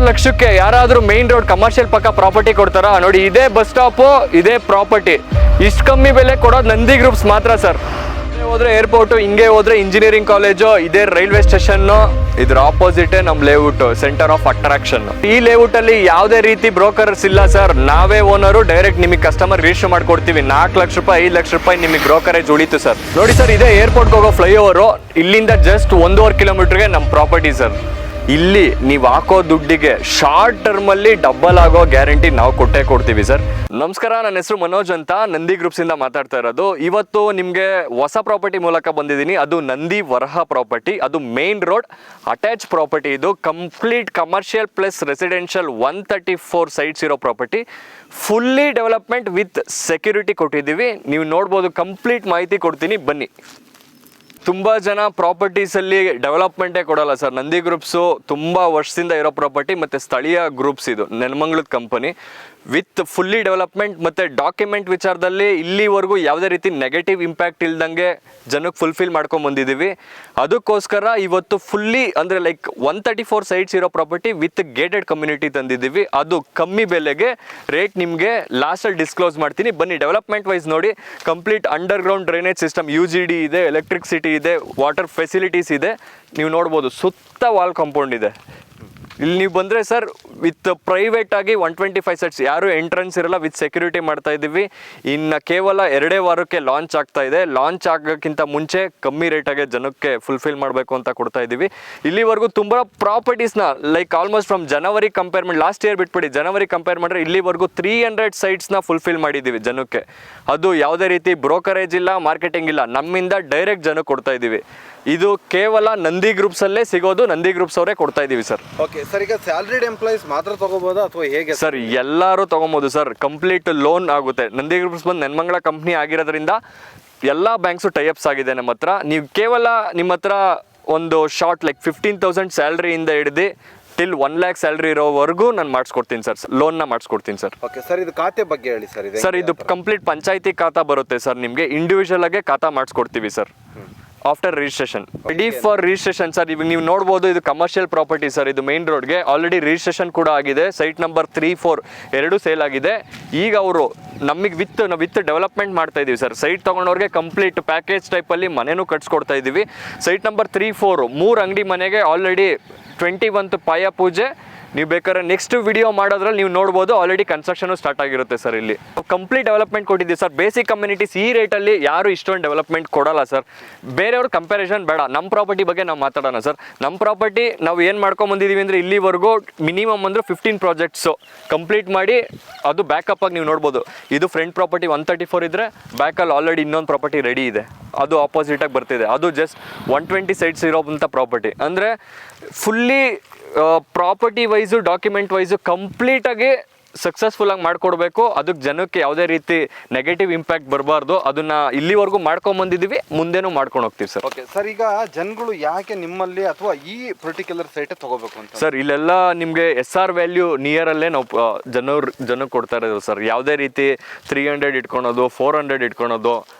ಲಕ್ಷಕ್ಕೆ ಯಾರಾದರೂ main road commercial ಪಕ್ಕ ಪ್ರಾಪರ್ಟಿ ಕೊಡ್ತಾರಾ? ನೋಡಿ, ಇದೇ ಬಸ್ ಸ್ಟಾಪು, ಇದೇ ಪ್ರಾಪರ್ಟಿ. ಇಷ್ಟು ಕಮ್ಮಿ ಬೆಲೆ ಕೊಡೋದು ನಂದಿ ಗ್ರೂಪ್ಸ್ ಮಾತ್ರ ಸರ್. ಹೋದ್ರೆ ಏರ್ಪೋರ್ಟು, ಹಿಂಗೆ ಹೋದ್ರೆ ಇಂಜಿನಿಯರಿಂಗ್ ಕಾಲೇಜು, ಇದೇ ರೈಲ್ವೆ ಸ್ಟೇಷನ್ನು, ಇದ್ರ ಆಪೋಸಿಟೇ ನಮ್ಮ ಲೇಔಟ್, ಸೆಂಟರ್ ಆಫ್ ಅಟ್ರಾಕ್ಷನ್. ಈ ಲೇಔಟ್ ಅಲ್ಲಿ ಯಾವುದೇ ರೀತಿ ಬ್ರೋಕರ್ಸ್ ಇಲ್ಲ ಸರ್. ನಾವೇ ಓನರು, ಡೈರೆಕ್ಟ್ ನಿಮಗೆ ಕಸ್ಟಮರ್ ರಿಜಿಸ್ಟರ್ ಮಾಡ್ಕೊಡ್ತೀವಿ. 4 ಲಕ್ಷ ರೂಪಾಯಿ 5 ಲಕ್ಷ ರೂಪಾಯಿ ನಿಮಗೆ ಬ್ರೋಕರೇಜ್ ಉಳಿತು ಸರ್. ನೋಡಿ ಸರ್, ಇದೇ ಏರ್ಪೋರ್ಟ್ಗೆ ಹೋಗೋ ಫ್ಲೈಓವರು, ಇಲ್ಲಿಂದ ಜಸ್ಟ್ 1.5 ಕಿಲೋಮೀಟರ್ಗೆ ನಮ್ಮ ಪ್ರಾಪರ್ಟಿ ಸರ್. ಇಲ್ಲಿ ನೀವು ಹಾಕೋ ದುಡ್ಡಿಗೆ ಶಾರ್ಟ್ ಟರ್ಮಲ್ಲಿ ಡಬಲ್ ಆಗೋ ಗ್ಯಾರಂಟಿ ನಾವು ಕೊಟ್ಟೇ ಕೊಡ್ತೀವಿ ಸರ್. ನಮಸ್ಕಾರ, ನನ್ನ ಹೆಸರು ಮನೋಜ್ ಅಂತ, ನಂದಿ ಗ್ರೂಪ್ಸಿಂದ ಮಾತಾಡ್ತಾ ಇರೋದು. ಇವತ್ತು ನಿಮಗೆ ಹೊಸ ಪ್ರಾಪರ್ಟಿ ಮೂಲಕ ಬಂದಿದ್ದೀನಿ. ಅದು ನಂದಿ ವರಹ ಪ್ರಾಪರ್ಟಿ. ಅದು ಮೇನ್ ರೋಡ್ ಅಟ್ಯಾಚ್ ಪ್ರಾಪರ್ಟಿ. ಇದು complete commercial plus residential 134 sites ಇರೋ property. Fully development with security ಕೊಟ್ಟಿದ್ದೀವಿ. ನೀವು ನೋಡ್ಬೋದು, ಕಂಪ್ಲೀಟ್ ಮಾಹಿತಿ ಕೊಡ್ತೀನಿ, ಬನ್ನಿ. ತುಂಬ ಜನ ಪ್ರಾಪರ್ಟೀಸಲ್ಲಿ ಡೆವಲಪ್ಮೆಂಟೇ ಕೊಡೋಲ್ಲ ಸರ್. ನಂದಿ ಗ್ರೂಪ್ಸು ತುಂಬ ವರ್ಷದಿಂದ ಇರೋ ಪ್ರಾಪರ್ಟಿ ಮತ್ತು ಸ್ಥಳೀಯ ಗ್ರೂಪ್ಸ್. ಇದು ನೆಲಮಂಗಲದ ಕಂಪನಿ ವಿತ್ ಫುಲ್ಲಿ ಡೆವಲಪ್ಮೆಂಟ್ ಮತ್ತು ಡಾಕ್ಯುಮೆಂಟ್ ವಿಚಾರದಲ್ಲಿ ಇಲ್ಲಿವರೆಗೂ ಯಾವುದೇ ರೀತಿ ನೆಗೆಟಿವ್ ಇಂಪ್ಯಾಕ್ಟ್ ಇಲ್ದಂಗೆ ಜನಕ್ಕೆ ಫುಲ್ಫಿಲ್ ಮಾಡ್ಕೊಂಬಂದಿದ್ದೀವಿ. ಅದಕ್ಕೋಸ್ಕರ ಇವತ್ತು ಫುಲ್ಲಿ ಅಂದರೆ ಲೈಕ್ 134 ಸೈಟ್ಸ್ ಇರೋ ಪ್ರಾಪರ್ಟಿ ವಿತ್ ಗೇಟೆಡ್ ಕಮ್ಯುನಿಟಿ ತಂದಿದ್ದೀವಿ. ಅದು ಕಮ್ಮಿ ಬೆಲೆಗೆ ರೇಟ್ ನಿಮಗೆ ಲಾಸ್ಟಲ್ಲಿ ಡಿಸ್ಕ್ಲೋಸ್ ಮಾಡ್ತೀನಿ, ಬನ್ನಿ. ಡೆವಲಪ್ಮೆಂಟ್ ವೈಸ್ ನೋಡಿ, complete underground drainage system, UGD ಇದೆ, ಎಲೆಕ್ಟ್ರಿಸಿಟಿ ಇದೆ, ವಾಟರ್ ಫೆಸಿಲಿಟೀಸ್ ಇದೆ. ನೀವು ನೋಡ್ಬೋದು, ಸುತ್ತ ವಾಲ್ ಕಾಂಪೌಂಡ್ ಇದೆ. ಇಲ್ಲಿ ನೀವು ಬಂದರೆ ಸರ್, ವಿತ್ ಪ್ರೈವೇಟ್ ಆಗಿ 125 ಸೆಟ್ಸ್, ಯಾರು ಎಂಟ್ರೆನ್ಸ್ ಇರಲ್ಲ, ವಿತ್ ಸೆಕ್ಯೂರಿಟಿ ಮಾಡ್ತಾ ಇದ್ದೀವಿ. ಇನ್ನು ಕೇವಲ 2 ವಾರಕ್ಕೆ ಲಾಂಚ್ ಆಗ್ತಾ ಇದೆ. ಲಾಂಚ್ ಆಗೋಕ್ಕಿಂತ ಮುಂಚೆ ಕಮ್ಮಿ ರೇಟಾಗೆ ಜನಕ್ಕೆ ಫುಲ್ಫಿಲ್ ಮಾಡಬೇಕು ಅಂತ ಕೊಡ್ತಾ ಇದ್ದೀವಿ. ಇಲ್ಲಿವರೆಗೂ ತುಂಬ ಪ್ರಾಪರ್ಟೀಸ್ನ like almost from January compare ಮಾಡಿ, ಲಾಸ್ಟ್ ಇಯರ್ ಬಿಟ್ಬಿಡಿ, ಜನವರಿ ಕಂಪೇರ್ ಮಾಡಿದ್ರೆ ಇಲ್ಲಿವರೆಗೂ 300 ಸೈಟ್ಸ್ನ ಫುಲ್ಫಿಲ್ ಮಾಡಿದ್ದೀವಿ ಜನಕ್ಕೆ. ಅದು ಯಾವುದೇ ರೀತಿ ಬ್ರೋಕರೇಜ್ ಇಲ್ಲ, ಮಾರ್ಕೆಟಿಂಗ್ ಇಲ್ಲ, ನಮ್ಮಿಂದ ಡೈರೆಕ್ಟ್ ಜನಕ್ಕೆ ಕೊಡ್ತಾ ಇದ್ದೀವಿ. ಇದು ಕೇವಲ ನಂದಿ ಗ್ರೂಪ್ಸಲ್ಲೇ ಸಿಗೋದು, ನಂದಿ ಗ್ರೂಪ್ಸ್ ಅವರೇ ಕೊಡ್ತಾ ಇದ್ದೀವಿ ಸರ್. ಓಕೆ ಸರ್, ಈಗ ಸ್ಯಾಲರಿಡ್ ಎಂಪ್ಲಾಯೀಸ್ ಮಾತ್ರ ತಗೋಬೋದಾ ಅಥವಾ ಹೇಗೆ ಸರ್? ಎಲ್ಲರೂ ತಗೊಬೋದು ಸರ್. ಕಂಪ್ಲೀಟ್ ಲೋನ್ ಆಗುತ್ತೆ. ನಂದಿ ಗ್ರೂಪ್ಸ್ ಬಂದು ನೆಲಮಂಗಲ ಕಂಪ್ನಿ ಆಗಿರೋದ್ರಿಂದ ಎಲ್ಲ ಬ್ಯಾಂಕ್ಸು ಟೈಅಪ್ಸ್ ಆಗಿದೆ ನಮ್ಮ ಹತ್ರ. ನೀವು ಕೇವಲ ನಿಮ್ಮ ಹತ್ರ ಒಂದು ಶಾರ್ಟ್ ಲೈಕ್ 15,000 ಸ್ಯಾಲ್ರಿಯಿಂದ ಹಿಡಿದು ಟಿಲ್ 1 lakh ಸ್ಯಾಲ್ರಿ ಇರೋವರೆಗೂ ನಾನು ಮಾಡಿಸ್ಕೊಡ್ತೀನಿ ಸರ್, ಲೋನ್ನ ಮಾಡಿಸ್ಕೊಡ್ತೀನಿ ಸರ್. ಓಕೆ ಸರ್, ಇದು ಖಾತೆ ಬಗ್ಗೆ ಹೇಳಿ ಸರ್. ಸರ್, ಇದು ಕಂಪ್ಲೀಟ್ ಪಂಚಾಯತಿ ಖಾತಾ ಬರುತ್ತೆ ಸರ್. ನಿಮಗೆ ಇಂಡಿವಿಜುವಲ್ ಆಗಿ ಖಾತಾ ಮಾಡಿಸ್ಕೊಡ್ತೀವಿ sir after registration. Ready for registration sir. ಇವಾಗ ನೀವು ನೋಡ್ಬೋದು, ಇದು ಕಮರ್ಷಿಯಲ್ ಪ್ರಾಪರ್ಟಿ ಸರ್. ಇದು ಮೇನ್ ರೋಡ್ಗೆ ಆಲ್ರೆಡಿ ರಿಜಿಸ್ಟ್ರೇಷನ್ ಕೂಡ ಆಗಿದೆ. ಸೈಟ್ ನಂಬರ್ 3, 4 ಎರಡೂ ಸೇಲ್ ಆಗಿದೆ. ಈಗ ಅವರು ನಮಗೆ ವಿತ್ ಡೆವಲಪ್ಮೆಂಟ್ ಮಾಡ್ತಾ ಇದ್ದೀವಿ ಸರ್. ಸೈಟ್ ತೊಗೊಂಡವ್ರಿಗೆ ಕಂಪ್ಲೀಟ್ ಪ್ಯಾಕೇಜ್ ಟೈಪಲ್ಲಿ ಮನೆನೂ ಕಟ್ಸ್ಕೊಡ್ತಾ ಇದ್ದೀವಿ. ಸೈಟ್ ನಂಬರ್ 3, 4 3 ಅಂಗಡಿ ಮನೆಗೆ ಆಲ್ರೆಡಿ 21 ಪಾಯ ಪೂಜೆ. ನೀವು ಬೇಕಾದ್ರೆ ನೆಕ್ಸ್ಟ್ ವಿಡಿಯೋ ಮಾಡೋದ್ರಲ್ಲಿ ನೀವು ನೋಡ್ಬೋದು, ಆಲ್ರೆಡಿ ಕನ್ಸ್ಟ್ರಕ್ಷನ್ ಸ್ಟಾರ್ಟ್ ಆಗಿರುತ್ತೆ ಸರ್. ಇಲ್ಲಿ ಕಂಪ್ಲೀಟ್ ಡೆವಲಪ್ಮೆಂಟ್ ಕೊಟ್ಟಿದ್ದೀವಿ ಸರ್. ಬೇಸಿಕ್ ಕಮ್ಯುನಿಟೀಸ್ ಈ ರೇಟಲ್ಲಿ ಯಾರು ಇಷ್ಟೊಂದು ಡೆವಲಪ್ಮೆಂಟ್ ಕೊಡಲ್ಲ ಸರ್. ಬೇರೆಯವ್ರ ಕಂಪ್ಯಾರಿಸನ್ ಬೇಡ, ನಮ್ಮ ಪ್ರಾಪರ್ಟಿ ಬಗ್ಗೆ ನಾವು ಮಾತಾಡೋಣ ಸರ್. ನಮ್ಮ ಪ್ರಾಪರ್ಟಿ ನಾವು ಏನು ಮಾಡ್ಕೊಂಬಂದಿದ್ದೀವಿ ಅಂದರೆ, ಇಲ್ಲಿವರೆಗೂ ಮಿನಿಮಮ್ ಅಂದ್ರೆ 15 ಪ್ರಾಜೆಕ್ಟ್ಸು ಕಂಪ್ಲೀಟ್ ಮಾಡಿ ಅದು ಬ್ಯಾಕಪ್ ಆಗಿ ನೀವು ನೋಡ್ಬೋದು. ಇದು ಫ್ರಂಟ್ ಪ್ರಾಪರ್ಟಿ 134 ಇದ್ದರೆ ಬ್ಯಾಕಲ್ಲಿ ಆಲ್ರೆಡಿ ಇನ್ನೊಂದು ಪ್ರಾಪರ್ಟಿ ರೆಡಿ ಇದೆ, ಅದು ಆಪೋಸಿಟಾಗಿ ಬರ್ತಿದೆ. ಅದು ಜಸ್ಟ್ 120 ಸೈಟ್ಸ್ ಇರೋಂಥ ಪ್ರಾಪರ್ಟಿ. ಅಂದರೆ fully property wise document wise ಕಂಪ್ಲೀಟಾಗಿ ಸಕ್ಸಸ್ಫುಲ್ಲಾಗಿ ಮಾಡಿಕೊಡ್ಬೇಕು. ಅದಕ್ಕೆ ಜನಕ್ಕೆ ಯಾವುದೇ ರೀತಿ ನೆಗೆಟಿವ್ ಇಂಪ್ಯಾಕ್ಟ್ ಬರಬಾರ್ದು. ಅದನ್ನು ಇಲ್ಲಿವರೆಗೂ ಮಾಡ್ಕೊಂಬಂದಿದ್ದೀವಿ, ಮುಂದೆನೂ ಮಾಡ್ಕೊಂಡು ಹೋಗ್ತೀವಿ ಸರ್. ಓಕೆ ಸರ್, ಈಗ ಜನಗಳು ಯಾಕೆ ನಿಮ್ಮಲ್ಲಿ ಅಥವಾ ಈ ಪರ್ಟಿಕ್ಯುಲರ್ ಸೈಟೇ ತೊಗೋಬೇಕು ಅಂತ ಸರ್? ಇಲ್ಲೆಲ್ಲ ನಿಮಗೆ SR ವ್ಯಾಲ್ಯೂ ನಿಯರಲ್ಲೇ ನಾವು ಜನಕ್ಕೆ ಕೊಡ್ತಾ ಇರೋದು ಸರ್. ಯಾವುದೇ ರೀತಿ 300 ಇಟ್ಕೊಳೋದು, 400 ಇಟ್ಕೊಳೋದು,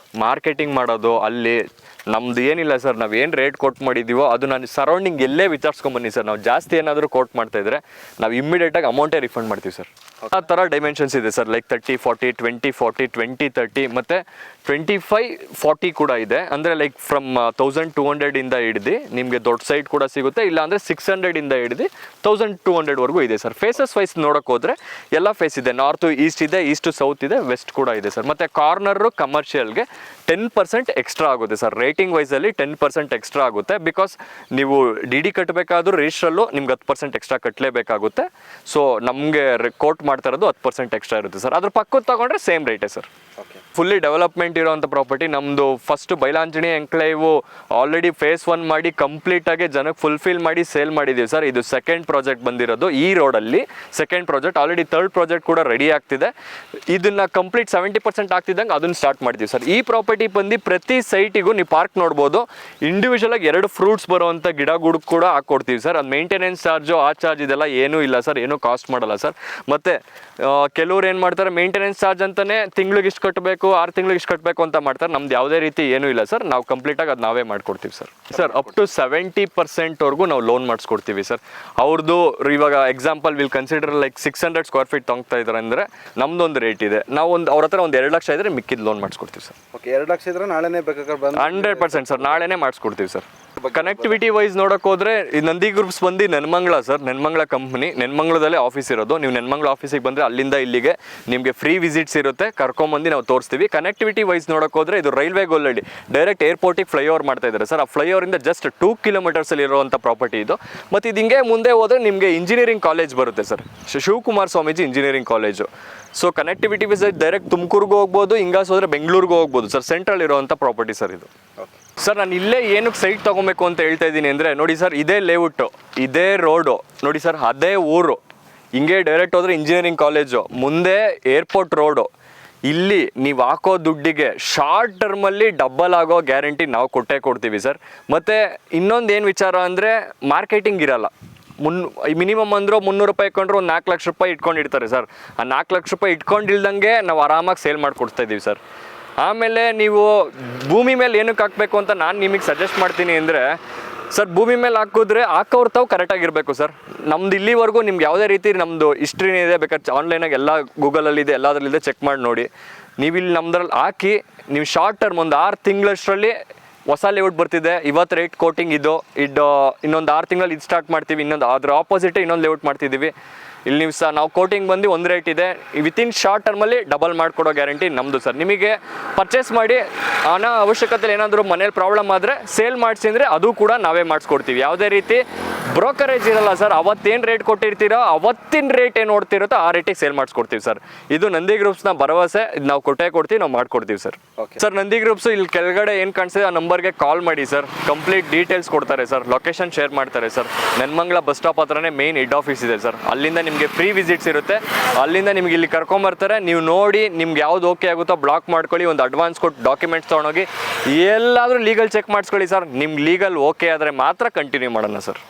ಮಾರ್ಕೆಟಿಂಗ್ ಮಾಡೋದು ಅಲ್ಲಿ ನಮ್ದು ಏನಿಲ್ಲ ಸರ್. ನಾವು ಏನು ರೇಟ್ ಕೋಟ್ ಮಾಡಿದ್ದೀವೋ ಅದು ನಾನು ಸರೌಂಡಿಂಗ್ ಎಲ್ಲೇ ವಿಚಾರಿಸ್ಕೊಂಬನ್ನಿ ಸರ್. ನಾವು ಜಾಸ್ತಿ ಏನಾದರೂ ಕೋಟ್ ಮಾಡ್ತಾ ಇದ್ರೆ ನಾವು ಇಮ್ಮಿಡಿಯೇಟಾಗಿ ಅಮೌಂಟೇ ರಿಫಂಡ್ ಮಾಡ್ತೀವಿ ಸರ್. ಆ ಥರ ಡೈಮೆನ್ಷನ್ಸ್ ಇದೆ ಸರ್. ಲೈಕ್ 30, 40, 20, 40, 20, 30 ಮತ್ತು 25, 40 ಕೂಡ ಇದೆ. ಅಂದರೆ ಲೈಕ್ ಫ್ರಮ್ 1200 ಇಂದ ಹಿಡಿದು ನಿಮಗೆ ದೊಡ್ಡ ಸೈಟ್ ಕೂಡ ಸಿಗುತ್ತೆ. ಇಲ್ಲ ಅಂದರೆ 600 ಇಂದ ಹಿಡಿದು 1200ವರೆಗೂ ಇದೆ ಸರ್. ಫೇಸಸ್ ವೈಸ್ ನೋಡೋಕೆ ಹೋದರೆ ಎಲ್ಲ ಫೇಸ್ ಇದೆ. ನಾರ್ತು ಈಸ್ಟ್ ಇದೆ, ಈಸ್ಟು ಸೌತ್ ಇದೆ, ವೆಸ್ಟ್ ಕೂಡ ಇದೆ ಸರ್. ಮತ್ತು ಕಾರ್ನರು ಕಮರ್ಷಿಯಲ್ಗೆ 10% ಎಕ್ಸ್ಟ್ರಾ ಆಗುತ್ತೆ ಸರ್. ರೇಟಿಂಗ್ ವೈಸಲ್ಲಿ 10% ಎಕ್ಸ್ಟ್ರಾ ಆಗುತ್ತೆ. ಬಿಕಾಸ್ ನೀವು DD ಕಟ್ಟಬೇಕಾದ್ರೂ ರಿಜಿಸ್ಟ್ರಲ್ಲೂ ನಿಮ್ಗೆ 10% ಎಕ್ಸ್ಟ್ರಾ ಕಟ್ಟಲೇಬೇಕಾಗುತ್ತೆ. ಸೊ ನಮಗೆ ಕೋಟ್ ಮಾಡ್ತಾ ಇರೋದು 10% ಎಕ್ಸ್ಟ್ರಾ ಇರುತ್ತೆ ಸರ್. ಅದ್ರ ಪಕ್ಕದ ತಗೊಂಡ್ರೆ ಸೇಮ್ ರೇಟೇ ಸರ್. ಫುಲ್ಲಿ ಡೆವಲಪ್ಮೆಂಟ್ ಇರೋಂಥ ಪ್ರಾಪರ್ಟಿ ನಮ್ಮದು. ಫಸ್ಟ್ ಬೈಲಾಂಜಣಿ ಎಂಕ್ಲೇವು ಆಲ್ರೆಡಿ ಫೇಸ್ 1 ಮಾಡಿ ಕಂಪ್ಲೀಟಾಗಿ ಜನಕ್ಕೆ ಫುಲ್ಫಿಲ್ ಮಾಡಿ ಸೇಲ್ ಮಾಡಿದ್ದೀವಿ ಸರ್. ಇದು ಸೆಕೆಂಡ್ ಪ್ರಾಜೆಕ್ಟ್ ಬಂದಿರೋದು ಈ ರೋಡಲ್ಲಿ. Second project already third project ಕೂಡ ರೆಡಿ ಆಗ್ತಿದೆ. ಇದನ್ನು ಕಂಪ್ಲೀಟ್ 70% ಆಗ್ತಿದ್ದಂಗೆ ಅದನ್ನು ಸ್ಟಾರ್ಟ್ ಮಾಡಿದ್ದೀವಿ ಸರ್. ಈ ಪ್ರಾಪರ್ಟಿ ಬಂದು ಪ್ರತಿ ಸೈಟಿಗೂ ನೀವು ಪಾರ್ಕ್ ನೋಡ್ಬೋದು. ಇಂಡಿವಿಜುವಲ್ ಆಗಿ 2 ಫ್ರೂಟ್ಸ್ ಬರುವಂಥ ಗಿಡ ಕೂಡ ಹಾಕ್ಕೊಡ್ತೀವಿ ಸರ್. ಅದು ಮೇಂಟೆನೆನ್ಸ್ ಚಾರ್ಜು ಆ ಚಾರ್ಜ್ ಇದೆಲ್ಲ ಏನೂ ಇಲ್ಲ ಸರ್, ಏನೂ ಕಾಸ್ಟ್ ಮಾಡಲ್ಲ ಸರ್. ಮತ್ತು ಕೆಲವ್ರು ಏನು ಮಾಡ್ತಾರೆ, ಮೇಂಟೆನೆನ್ಸ್ ಚಾರ್ಜ್ ಅಂತಲೇ ತಿಂಗ್ಳಿಗೆ ಇಷ್ಟು ಕಟ್ಟಬೇಕು, 6 ತಿಂಗಳು ಇಷ್ಟು ಕಟ್ಟಬೇಕು ಅಂತ ಮಾಡ್ತಾರೆ. ನಮ್ದು ಯಾವುದೇ ರೀತಿ ಏನೂ ಇಲ್ಲ ಸರ್. ನಾವು ಕಂಪ್ಲೀಟಾಗಿ ಅದು ನಾವೇ ಮಾಡ್ಕೊಡ್ತೀವಿ ಸರ್. ಅಪ್ ಟು 70% ನಾವು ಲೋನ್ ಮಾಡಿಸ್ಕೊಡ್ತೀವಿ ಸರ್. ಅವ್ರದ್ದು ಇವಾಗ example will consider like 600 square feet ತೊಗೊಳ್ತಾ ಇದ್ದಾರೆ ಅಂದರೆ ನಮ್ದೊಂದು ರೇಟ್ ಇದೆ. ನಾವು ಅವ್ರ ಹತ್ರ ಒಂದು 2 ಲಕ್ಷ ಇದ್ರೆ ಮಿಕ್ಕಿದ ಲೋನ್ ಮಾಡಿಸ್ಕೊಡ್ತೀವಿ ಸರ್. ಓಕೆ, 2 ಲಕ್ಷ ಇದ್ರೆ ನಾಳೆನೇ ಬೇಕಾದ್ರೆ ಬಂದು 100% ಸರ್, ನಾಳೆನೇ ಮಾಡಿಸ್ಕೊಡ್ತೀವಿ ಸರ್. ಕನೆಕ್ಟಿವಿಟಿ ವೈಸ್ ನೋಡೋಕೆ ಹೋದ್ರೆ ಈ ನಂದಿ ಗ್ರೂಪ್ಸ್ ಬಂದು ನೆನ್ಮಂಗ್ಲ ಸರ್, ನೆನ್ಮಂಗ್ಲ ಕಂಪ್ನಿ, ನೆನ್ಮಂಗ್ಲದಲ್ಲೇ ಆಫೀಸ್ ಇರೋದು. ನೀವು ನೆನ್ಮಂಗ್ಲ ಆಫೀಸಿಗೆ ಬಂದರೆ ಅಲ್ಲಿಂದ ಇಲ್ಲಿಗೆ ನಿಮಗೆ ಫ್ರೀ ವಿಸಿಟ್ಸ್ ಇರುತ್ತೆ, ಕರ್ಕೊಂಬಂದು ನಾವು ತೋರಿಸ್ತೀವಿ. ಕನೆಕ್ಟಿವಿಟಿ ವೈಸ್ ನೋಡೋಕೆ ಹೋದ್ರೆ ಇದು ರೈಲ್ವೆ ಗೋಲ್ಹಳ್ಳಿ ಡೈರೆಕ್ಟ್ ಏರ್ಪೋರ್ಟಿಗೆ ಫ್ಲೈಓವರ್ ಮಾಡ್ತಾ ಇದ್ದಾರೆ ಸರ್. ಆ ಫ್ಲೈಓವರಿಂದ ಜಸ್ಟ್ 2 ಕಿಲೋಮೀಟರ್ಸಲ್ಲಿ ಇರುವಂಥ ಪ್ರಾಪರ್ಟಿ ಇದು. ಮತ್ತು ಇದು ಹಿಂಗೆ ಮುಂದೆ ಹೋದರೆ ನಿಮಗೆ ಇಂಜಿನಿಯರಿಂಗ್ ಕಾಲೇಜ್ ಬರುತ್ತೆ sir, Shivakumar Swamiji engineering college. So connectivity wise direct ತುಮಕೂರ್ಗೂ ಹೋಗ್ಬೋದು, ಹಿಂಗಾಸ್ ಹೋದರೆ ಬೆಂಗಳೂರಿಗೂ ಹೋಗ್ಬೋದು ಸರ್. ಸೆಂಟ್ರಲ್ ಇರುವಂಥ ಪ್ರಾಪರ್ಟಿ ಸರ್ ಇದು. ಸರ್ ನಾನು ಇಲ್ಲೇ ಏನಕ್ಕೆ ಸೈಟ್ ತೊಗೊಬೇಕು ಅಂತ ಹೇಳ್ತಾ ಇದ್ದೀನಿ ಅಂದರೆ, ನೋಡಿ ಸರ್, ಇದೇ ಲೇಔಟು, ಇದೇ ರೋಡು, ನೋಡಿ ಸರ್, ಅದೇ ಊರು, ಹಿಂಗೆ ಡೈರೆಕ್ಟ್ ಹೋದರೆ ಇಂಜಿನಿಯರಿಂಗ್ ಕಾಲೇಜು, ಮುಂದೆ ಏರ್ಪೋರ್ಟ್ ರೋಡು. ಇಲ್ಲಿ ನೀವು ಹಾಕೋ ದುಡ್ಡಿಗೆ ಶಾರ್ಟ್ ಟರ್ಮಲ್ಲಿ ಡಬಲ್ ಆಗೋ ಗ್ಯಾರಂಟಿ ನಾವು ಕೊಟ್ಟೇ ಕೊಡ್ತೀವಿ ಸರ್. ಮತ್ತು ಇನ್ನೊಂದು ಏನು ವಿಚಾರ ಅಂದರೆ ಮಾರ್ಕೆಟಿಂಗ್ ಇರಲ್ಲ. ಮಿನಿಮಮ್ ಅಂದರೂ 300 ರೂಪಾಯಿ ಇಟ್ಕೊಂಡ್ರೆ ಒಂದು 4 ಲಕ್ಷ ರೂಪಾಯಿ ಇಟ್ಕೊಂಡಿರ್ತಾರೆ ಸರ್. ಆ 4 ಲಕ್ಷ ರೂಪಾಯಿ ಇಟ್ಕೊಂಡಿಲ್ದಂಗೆ ನಾವು ಆರಾಮಾಗಿ ಸೇಲ್ ಮಾಡಿಕೊಡ್ತಾ ಇದ್ದೀವಿ ಸರ್. ಆಮೇಲೆ ನೀವು ಭೂಮಿ ಮೇಲೆ ಏನಕ್ಕೆ ಹಾಕಬೇಕು ಅಂತ ನಾನು ನಿಮಗೆ ಸಜೆಸ್ಟ್ ಮಾಡ್ತೀನಿ ಅಂದರೆ ಸರ್, ಭೂಮಿ ಮೇಲೆ ಹಾಕಿದ್ರೆ ಹಾಕೋರು ತಾವು ಕರೆಕ್ಟಾಗಿರಬೇಕು ಸರ್. ನಮ್ದು ಇಲ್ಲಿವರೆಗೂ ನಿಮ್ಗೆ ಯಾವುದೇ ರೀತಿ ನಮ್ಮದು ಹಿಸ್ಟ್ರಿನೇ ಇದೆ, ಬೇಕಾದ್ರೆ ಆನ್ಲೈನಾಗಿ ಎಲ್ಲ ಗೂಗಲಲ್ಲಿದೆ, ಎಲ್ಲದರಲ್ಲಿದೆ, ಚೆಕ್ ಮಾಡಿ ನೋಡಿ. ನೀವು ಇಲ್ಲಿ ನಮ್ದ್ರಲ್ಲಿ ಹಾಕಿ ನೀವು ಶಾರ್ಟ್ ಟರ್ಮ್ ಒಂದು 6 ತಿಂಗಳಷ್ಟರಲ್ಲಿ ಹೊಸ ಲೇಔಟ್ ಬರ್ತಿದೆ, ಇವತ್ತು ರೇಟ್ ಕೋಟಿಂಗ್ ಇದು ಇನ್ನೊಂದು 6 ತಿಂಗಳಲ್ಲಿ ಇದು ಸ್ಟಾರ್ಟ್ ಮಾಡ್ತೀವಿ, ಇನ್ನೊಂದು ಅದರ ಆಪೋಸಿಟೇ ಇನ್ನೊಂದು ಲೇಔಟ್ ಮಾಡ್ತಿದ್ದೀವಿ. ಇಲ್ಲಿ ನೀವು ಸಹ ನಾವು ಕೋಟಿಂಗ್ ಬಂದು ಒಂದು ರೇಟ್ ಇದೆ, ವಿತಿನ್ ಶಾರ್ಟ್ ಟರ್ಮಲ್ಲಿ ಡಬಲ್ ಮಾಡಿಕೊಡೋ ಗ್ಯಾರಂಟಿ ನಮ್ಮದು ಸರ್. ನಿಮಗೆ ಪರ್ಚೇಸ್ ಮಾಡಿ ಅವಶ್ಯಕತೆ ಏನಾದರೂ ಮನೇಲಿ ಪ್ರಾಬ್ಲಮ್ ಆದರೆ ಸೇಲ್ ಮಾಡಿಸಿ ಅಂದರೆ ಅದು ಕೂಡ ನಾವೇ ಮಾಡಿಸ್ಕೊಡ್ತೀವಿ. ಯಾವುದೇ ರೀತಿ ಬ್ರೋಕರೇಜ್ ಇರಲ್ಲ ಸರ್. ಅವತ್ತೇನು ರೇಟ್ ಕೊಟ್ಟಿರ್ತೀರೋ ಅವತ್ತಿನ ರೇಟ್ ಏನು ನೋಡ್ತಿರುತ್ತೋ ಆ ರೇಟಿಗೆ ಸೇಲ್ ಮಾಡಿಸ್ಕೊಡ್ತೀವಿ ಸರ್. ಇದು ನಂದಿ ಗ್ರೂಪ್ಸ್ನ ಭರವಸೆ, ಇದು ನಾವು ಕೊಟ್ಟೇ ಕೊಡ್ತೀವಿ, ನಾವು ಮಾಡ್ಕೊಡ್ತೀವಿ ಸರ್. ಸರ್ ನಂದಿ ಗ್ರೂಪ್ಸು ಇಲ್ಲಿ ಕೆಳಗಡೆ ಏನು ಕಾಣಿಸಿದೆ ಆ ನಂಬರ್ಗೆ ಕಾಲ್ ಮಾಡಿ ಸರ್, ಕಂಪ್ಲೀಟ್ ಡೀಟೇಲ್ಸ್ ಕೊಡ್ತಾರೆ ಸರ್, ಲೊಕೇಶನ್ ಶೇರ್ ಮಾಡ್ತಾರೆ ಸರ್. ನೆನ್ಮಂಗ್ಲ ಬಸ್ ಸ್ಟಾಪ್ ಹತ್ರನೇ ಮೇನ್ ಹೆಡ್ ಆಫೀಸ್ ಇದೆ ಸರ್. ಅಲ್ಲಿಂದ ನಿಮಗೆ ಫ್ರೀ ವಿಸಿಟ್ಸ್ ಇರುತ್ತೆ, ಅಲ್ಲಿಂದ ನಿಮ್ಗೆ ಇಲ್ಲಿ ಕರ್ಕೊಂಬರ್ತಾರೆ. ನೀವು ನೋಡಿ ನಿಮ್ಗೆ ಯಾವ್ದು ಓಕೆ ಆಗುತ್ತೋ ಬ್ಲಾಕ್ ಮಾಡ್ಕೊಳ್ಳಿ, ಒಂದು ಅಡ್ವಾನ್ಸ್ ಕೊಟ್ಟು ಡಾಕ್ಯುಮೆಂಟ್ಸ್ ತೊಗೊಂಡೋಗಿ ಎಲ್ಲಾದರೂ ಲೀಗಲ್ ಚೆಕ್ ಮಾಡಿಸ್ಕೊಳ್ಳಿ ಸರ್. ನಿಮ್ಗೆ ಲೀಗಲ್ ಓಕೆ ಆದರೆ ಮಾತ್ರ ಕಂಟಿನ್ಯೂ ಮಾಡೋಣ ಸರ್.